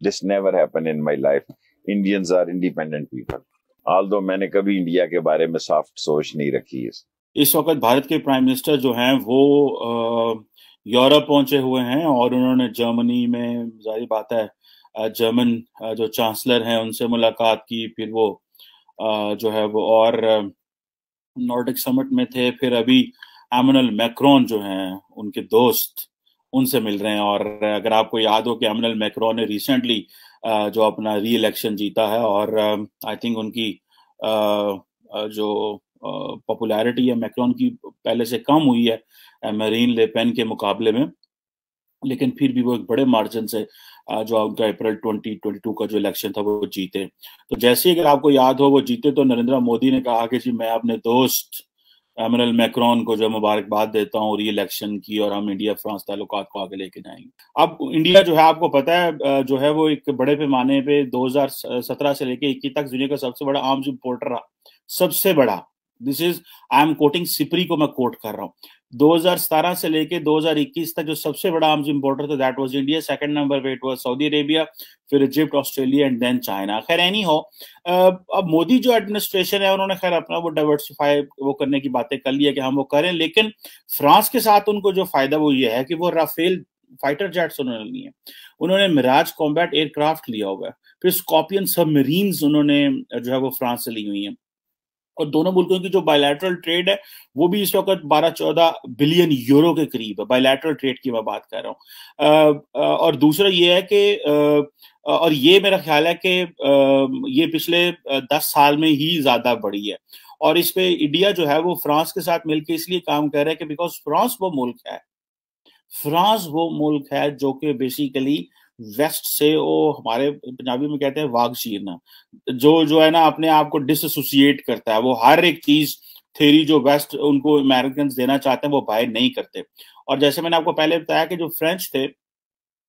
This never happen in my life. Indians are independent people, although मैंने कभी India के बारे में सॉफ्ट सोच नहीं रखी है। इस वक्त भारत के प्राइम मिनिस्टर जो हैं वो यूरोप पहुंचे हुए हैं और उन्होंने जर्मनी में, जाहिर बात है, जर्मन जो चांसलर हैं उनसे मुलाकात की। फिर वो जो है वो और नॉर्डिक समिट में थे। फिर अभी एमैनुअल मैक्रोन जो हैं उनके दोस्त, उनसे मिल रहे हैं। और अगर आपको याद हो कि एमैनुअल मैक्रोन ने रिसेंटली जो अपना री इलेक्शन जीता है और आई थिंक उनकी जो पॉपुलैरिटी है मैक्रोन की पहले से कम हुई है मरीन ले पेन के मुकाबले में, लेकिन फिर भी वो एक बड़े मार्जिन से जो उनका अप्रैल 2022 का जो इलेक्शन था वो जीते। तो जैसे ही अगर आपको याद हो वो जीते तो नरेंद्र मोदी ने कहा कि जी मैं अपने दोस्त एमैनुअल मैक्रोन को जो मुबारकबाद देता हूँ री इलेक्शन की, और हम इंडिया फ्रांस ताल्लुकात को आगे लेके जाएंगे। अब इंडिया जो है आपको पता है जो है वो एक बड़े पैमाने पे 2017 से लेके 21 तक दुनिया का सबसे बड़ा आर्म्स इंपोर्टर रहा, सबसे बड़ा। This is, I am quoting Sipri को मैं कोट कर रहा हूँ। 2017 से लेके 2021 तक जो सबसे बड़ा आर्म्स इंपोर्टर था that was India. Second number पे इट वाज सऊदी अरेबिया, फिर Egypt, Australia and then China. खैर एनी हो, अब मोदी जो एडमिनिस्ट्रेशन है उन्होंने खैर अपना वो डाइवर्सिफाई वो करने की बातें कर ली है कि हम वो करें, लेकिन फ्रांस के साथ उनको जो फायदा वो ये है कि वो राफेल फाइटर जेट्स उन्होंने लिए, उन्होंने मिराज कॉम्बैट एयरक्राफ्ट लिया हुआ है, फिर स्कॉर्पियन सबमरीन्स उन्होंने जो है वो फ्रांस से ली हुई है। और दोनों मुल्कों की जो बायलैटरल ट्रेड है वो भी इस वक्त 12-14 बिलियन यूरो के करीब है। बायलैटरल ट्रेड की मैं बात कर रहा हूँ। और दूसरा ये है कि और ये मेरा ख्याल है कि ये पिछले 10 साल में ही ज्यादा बढ़ी है। और इस पे इंडिया जो है वो फ्रांस के साथ मिलकर इसलिए काम कर रहा है कि बिकॉज फ्रांस वो मुल्क है जो कि बेसिकली वेस्ट से, वो हमारे पंजाबी में कहते हैं वाग चीरना, जो है ना अपने आप को डिसएसोसिएट करता है। वो हर एक चीज थ्योरी जो वेस्ट उनको अमेरिकन देना चाहते हैं वो बाय नहीं करते। और जैसे मैंने आपको पहले बताया कि जो फ्रेंच थे,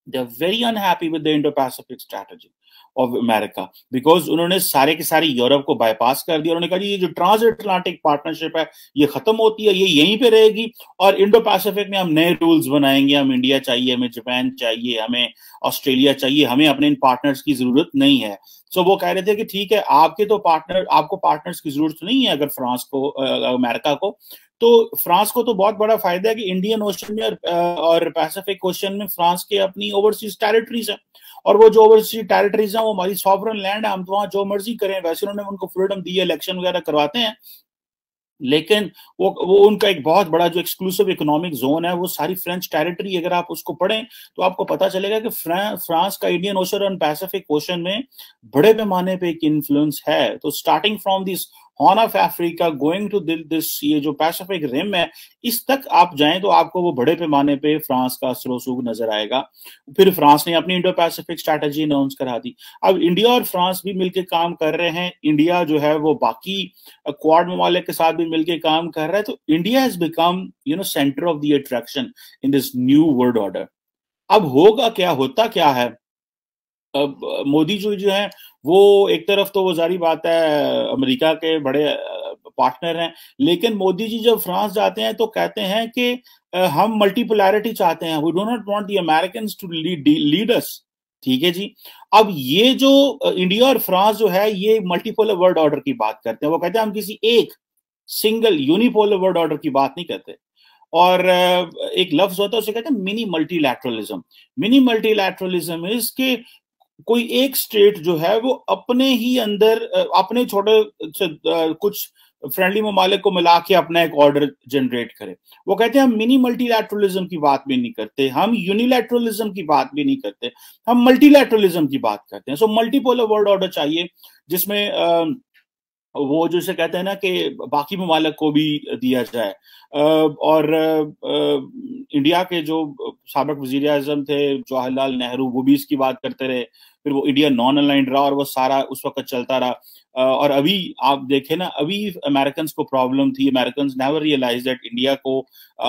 they are very unhappy with the Indo Pacific strategy of America, because उन्होंने सारे के सारे यूरोप को बाईपास कर दिया। उन्होंने कहा जी ये जो ट्रांस अटलांटिक पार्टनरशिप है ये खत्म होती है, ये यहीं पे रहेगी, और इंडो पैसिफिक में हम नए रूल्स बनाएंगे। हम इंडिया चाहिए, हमें जापान चाहिए, हमें ऑस्ट्रेलिया चाहिए, हमें अपने इन पार्टनर्स की जरूरत नहीं है। सो वो कह रहे थे कि ठीक है आपको पार्टनर्स की जरूरत नहीं है अगर फ्रांस को अमेरिका को। तो फ्रांस को तो बहुत बड़ा फायदा है कि इंडियन ओशन में और पैसिफिक ओशन में फ्रांस के अपनी ओवरसीज टेरिटरीज है, और वो जो ओवरसीज टेरिटरीज है वो हमारी सॉवरन लैंड है, हम तो वहां जो मर्जी करें। वैसे उन्होंने उनको फ्रीडम दी है, इलेक्शन वगैरह करवाते हैं, लेकिन वो उनका एक बहुत बड़ा जो एक्सक्लूसिव इकोनॉमिक जोन है वो सारी फ्रेंच टेरिटरी, अगर आप उसको पढ़ें तो आपको पता चलेगा कि फ्रांस का इंडियन ओशन और पैसिफिक ओशन में बड़े पैमाने पे एक इन्फ्लुएंस है। तो starting from this Horn of Africa going to this, ये जो पैसिफिक रिम है, इस तक आप जाएं तो आपको वो बड़े पैमाने पे फ्रांस का असर नजर आएगा। फिर फ्रांस ने अपनी इंडो पैसिफिक स्ट्रैटेजी अनाउंस करा दी। अब इंडिया और फ्रांस भी मिलकर काम कर रहे हैं। इंडिया जो है वो बाकी क्वाड ममालिक के साथ भी मिलकर काम कर रहा है। तो India has become centre of the attraction in this new world order. अब होगा क्या, होता क्या है, अब मोदी जो है वो एक तरफ तो वो जारी बात है अमेरिका के बड़े पार्टनर हैं, लेकिन मोदी जी जब फ्रांस जाते हैं तो कहते हैं कि हम मल्टीपोलैरिटी चाहते हैं, we do not want the Americans to lead us. ठीक है जी। अब ये जो इंडिया और फ्रांस जो है ये मल्टीपोलर वर्ल्ड ऑर्डर की बात करते हैं। वो कहते हैं हम किसी एक सिंगल यूनिपोलर वर्ल्ड ऑर्डर की बात नहीं करते। और एक लफ्ज होता है उसे कहते हैं mini multilateralism. Mini multilateralism is के कोई एक स्टेट जो है वो अपने ही अंदर अपने छोटे कुछ फ्रेंडली ममालिक को मिला के अपना एक ऑर्डर जनरेट करे। वो कहते हैं हम मिनी मल्टीलैटरलिज्म की बात भी नहीं करते, हम यूनिलैटरलिज्म की बात भी नहीं करते, हम मल्टीलैटरलिज्म की बात करते हैं। सो मल्टीपोलर वर्ल्ड ऑर्डर चाहिए जिसमें वो जैसे कहते हैं ना कि बाकी ममालिक को भी दिया जाए। और इंडिया के जो साबिक वजीर आजम थे जवाहरलाल नेहरू, वो भी इसकी बात करते रहे। फिर वो इंडिया नॉन अलाइंड रहा और वो सारा उस वक्त चलता रहा। और अभी आप देखें ना, अभी अमेरिकन को प्रॉब्लम थी। American never realise that India को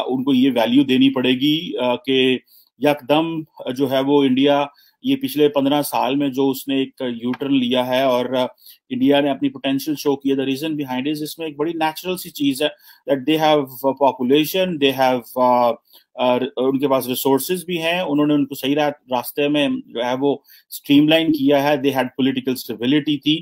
उनको ये वैल्यू देनी पड़ेगी कि यकदम जो है वो इंडिया ये पिछले 15 साल में जो उसने एक यूटर्न लिया है और इंडिया ने अपनी पोटेंशियल शो किया, द रीजन बिहाइंड इज इसमें एक बड़ी नेचुरल सी चीज है that they have population, they have उनके पास रिसोर्सेज भी हैं, उन्होंने उनको सही रास्ते में जो है वो स्ट्रीमलाइन किया है, दे हैड पॉलिटिकल स्टेबिलिटी थी,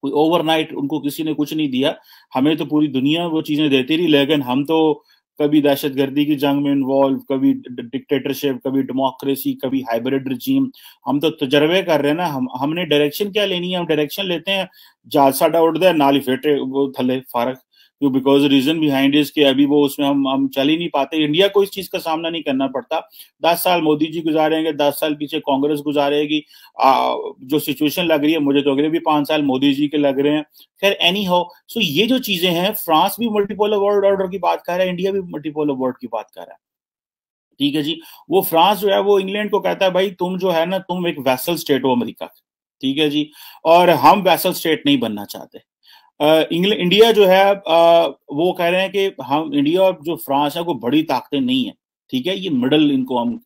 कोई ओवरनाइट उनको किसी ने कुछ नहीं दिया। हमें तो पूरी दुनिया वो चीजें देती रही, लेकिन हम तो कभी दहशतगर्दी की जंग में इन्वॉल्व, कभी डिक्टेटरशिप, कभी डेमोक्रेसी, कभी हाइब्रिड रिजीम, हम तो तजर्बे कर रहे हैं ना। हमने डायरेक्शन क्या लेनी है, हम डायरेक्शन लेते हैं जहाज साडा उड़ता है नाल ही फेटे वो थले फारक, क्यों, बिकॉज रीजन बिहाइंड इज कि अभी वो उसमें हम चल ही नहीं पाते। इंडिया को इस चीज का सामना नहीं करना पड़ता। 10 साल मोदी जी गुजारेंगे, 10 साल पीछे कांग्रेस गुजारेगी, जो सिचुएशन लग रही है, मुझे तो अगले भी 5 साल मोदी जी के लग रहे हैं। खैर एनी हो, सो ये जो चीजें हैं, फ्रांस भी मल्टीपोलर वर्ल्ड ऑर्डर की बात कर रहा है, इंडिया भी मल्टीपोलर वर्ल्ड की बात कर रहा है, ठीक है जी। वो फ्रांस जो है वो इंग्लैंड को कहता है भाई तुम जो है ना, तुम एक वैसल स्टेट हो अमेरिका, ठीक है जी, और हम वैसल स्टेट नहीं बनना चाहते। इंडिया जो है वो कह रहे हैं कि हम इंडिया और जो फ्रांस है वो बड़ी ताकतें नहीं है, ठीक है, ये मिडल, इनको हम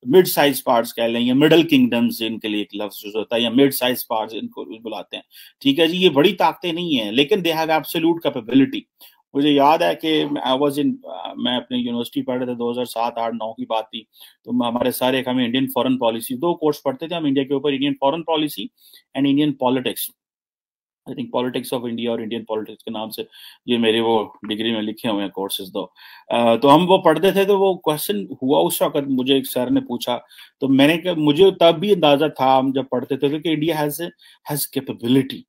मिड साइज पार्ट्स कह लें, या मिडल किंगडम्स इनके लिए एक लफ्ज यूज होता है, या मिड साइज पार्ट्स इनको बुलाते हैं, ठीक है जी। ये बड़ी ताकतें नहीं है, लेकिन दे हैव एब्सोल्यूट कैपेबिलिटी। मुझे याद है कि आई वाज इन, मैं अपने यूनिवर्सिटी पढ़ रहे थे, 2007, 8, 9 की बात थी, तो हमारे सारे हमें इंडियन फॉरेन पॉलिसी, 2 कोर्स पढ़ते थे हम इंडिया के ऊपर, Indian foreign policy and Indian politics. I think politics of India और इंडियन पॉलिटिक्स के नाम से ये मेरे वो डिग्री में लिखे हुए हैं कोर्सेज दो। तो हम वो पढ़ते थे, तो वो क्वेश्चन हुआ उस वक्त, मुझे एक सर ने पूछा, तो मैंने मुझे तब भी अंदाजा था हम जब पढ़ते थे कि India has capability.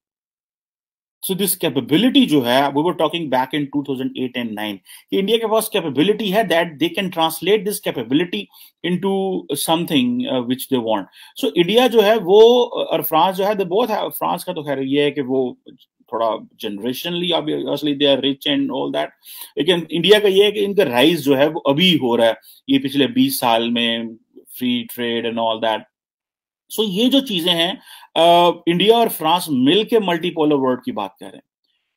So this capability जो है, we were talking back in 2008 and 9, कि इंडिया के पास कैपेबिलिटी है that they can translate this capability into something which they want. So India जो है वो और फ्रांस जो है, दे बोथ है, फ्रांस का तो खैर ये है कि वो थोड़ा generationally obviously they are rich and all that, लेकिन इंडिया का ये है कि इनका राइज जो है वो अभी हो रहा है, ये पिछले 20 साल में, free trade and all that. So ये जो चीजें हैं, इंडिया और फ्रांस मिलके मल्टीपोलर वर्ल्ड की बात कर रहे हैं,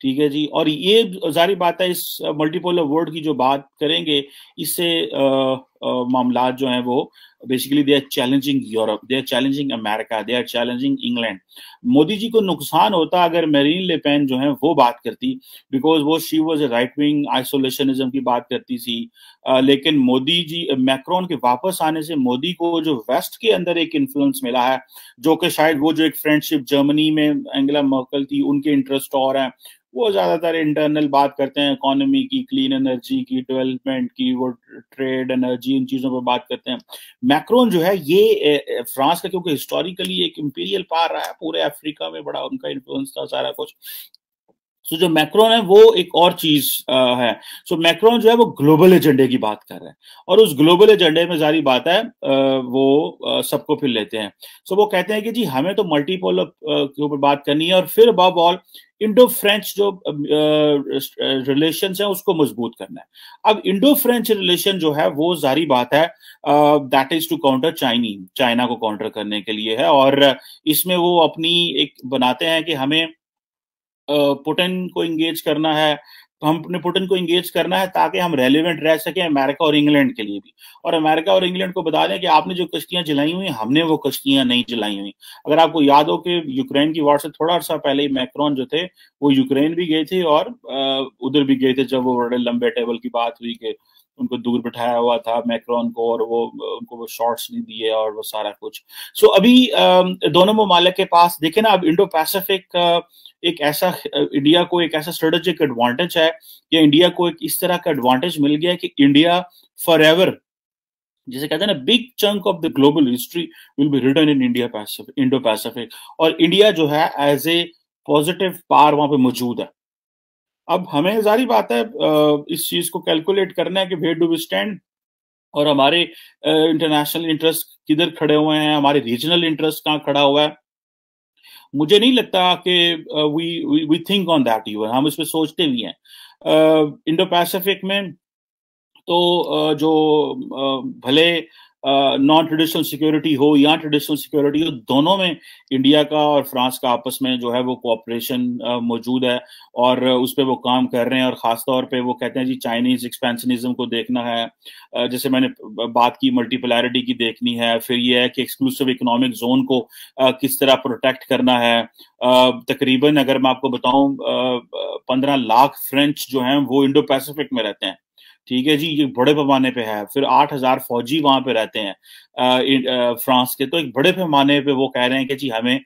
ठीक है जी। और ये जारी बात है, इस मल्टीपोलर वर्ल्ड की जो बात करेंगे, इससे मामलात जो हैं वो basically they are challenging Europe, they are challenging America, they are challenging England. Modi ji को नुकसान होता अगर मेरीन ले पेन जो है वो बात करती, बिकॉज वो शी वाज राइट विंग आइसोलेशनिज्म की बात करती थी, लेकिन मोदी जी, मैक्रोन के वापस आने से मोदी को जो वेस्ट के अंदर एक इन्फ्लुएंस मिला है, जो कि शायद वो जो एक फ्रेंडशिप जर्मनी में एंगेला मर्केल थी, उनके इंटरेस्ट और हैं, वो ज्यादातर इंटरनल बात करते हैं, इकोनॉमी की, क्लीन एनर्जी की, डेवलपमेंट की, वो ट्रेड, एनर्जी, इन चीजों पर बात करते हैं। मैक्रोन जो है ये फ्रांस का, क्योंकि हिस्टोरिकली एक इंपीरियल पावर रहा है, पूरे अफ्रीका में बड़ा उनका इन्फ्लुएंस था, सारा कुछ। सो जो मैक्रोन है वो एक और चीज है। सो मैक्रोन जो है वो ग्लोबल एजेंडे की बात कर रहे हैं, और उस ग्लोबल एजेंडे में जारी बात है वो सबको फिर लेते हैं। सो वो कहते हैं कि जी हमें तो मल्टीपोलर के ऊपर बात करनी है, और फिर अबव ऑल इंडो फ्रेंच जो रिलेशन है उसको मजबूत करना है। अब इंडो फ्रेंच रिलेशन जो है वो जारी बात है that is to counter China को काउंटर करने के लिए है, और इसमें वो अपनी एक बनाते हैं कि हमें पुतिन को इंगेज करना है, हमने पुतिन को इंगेज करना है ताकि हम रेलिवेंट रह सकें अमेरिका और इंग्लैंड के लिए भी, और अमेरिका और इंग्लैंड को बता दें कि आपने जो कश्तियां जलाई हुई, हमने वो कश्तियां नहीं जलाई हुई। अगर आपको याद हो कि यूक्रेन की वॉर से थोड़ा अर्सा पहले ही मैक्रोन जो थे वो यूक्रेन भी गए थे, और उधर भी गए थे जब वो बड़े लंबे टेबल की बात हुई कि उनको दूर बिठाया हुआ था मैक्रोन को, और वो उनको वो शॉर्ट्स नहीं दिए और वो सारा कुछ। सो अभी दोनों ममालिक के पास देखें ना, अब इंडो पैसिफिक एक ऐसा, इंडिया को एक ऐसा स्ट्रेटेजिक एडवांटेज है, या इंडिया को एक इस तरह का एडवांटेज मिल गया है कि इंडिया फॉर एवर, जिसे कहते हैं ना, big chunk of the global history will be written in India Pacific, Indo Pacific, और इंडिया जो है एज ए पॉजिटिव पावर वहां पे मौजूद है। अब हमें जारी बात है इस चीज को कैलकुलेट करना है कि वेयर डू वी स्टैंड, और हमारे इंटरनेशनल इंटरेस्ट किधर खड़े हुए हैं, हमारे रीजनल इंटरेस्ट कहाँ खड़ा हुआ है। मुझे नहीं लगता कि we think on that, even हम इस पे सोचते भी हैं। इंडो पैसिफिक में तो जो भले नॉन ट्रेडिशनल सिक्योरिटी हो या ट्रेडिशनल सिक्योरिटी हो, दोनों में इंडिया का और फ्रांस का आपस में जो है वो कोऑपरेशन मौजूद है और उस पर वो काम कर रहे हैं। और खास तौर पे वो कहते हैं जी चाइनीज एक्सपेंशनिज्म को देखना है, जैसे मैंने बात की मल्टीपोलैरिटी की देखनी है, फिर ये है कि एक्सक्लूसिव इकोनॉमिक जोन को किस तरह प्रोटेक्ट करना है। तकरीबन अगर मैं आपको बताऊं 15 लाख फ्रेंच जो हैं वो इंडो पैसिफिक में रहते हैं, ठीक है जी, ये बड़े पैमाने पे है। फिर 8,000 फौजी वहां पे रहते हैं फ्रांस के, तो एक बड़े पैमाने पे वो कह रहे हैं कि जी हमें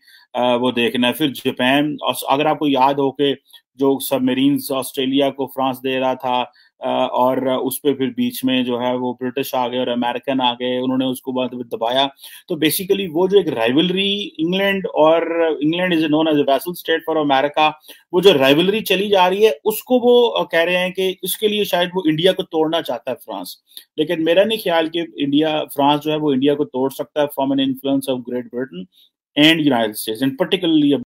वो देखना है। फिर जापान, अगर आपको याद हो कि जो सबमरीन्स ऑस्ट्रेलिया को फ्रांस दे रहा था और उस पे फिर बीच में जो है वो ब्रिटिश आ गए और अमेरिकन आ गए, उन्होंने उसको बाद दबाया। तो बेसिकली वो जो एक rivalry England is known as a vassal state for America, वो जो राइवलरी चली जा रही है उसको वो कह रहे हैं कि इसके लिए शायद वो इंडिया को तोड़ना चाहता है फ्रांस। लेकिन मेरा नहीं ख्याल कि फ्रांस जो है वो इंडिया को तोड़ सकता है from an influence of great Britain and United states and particularly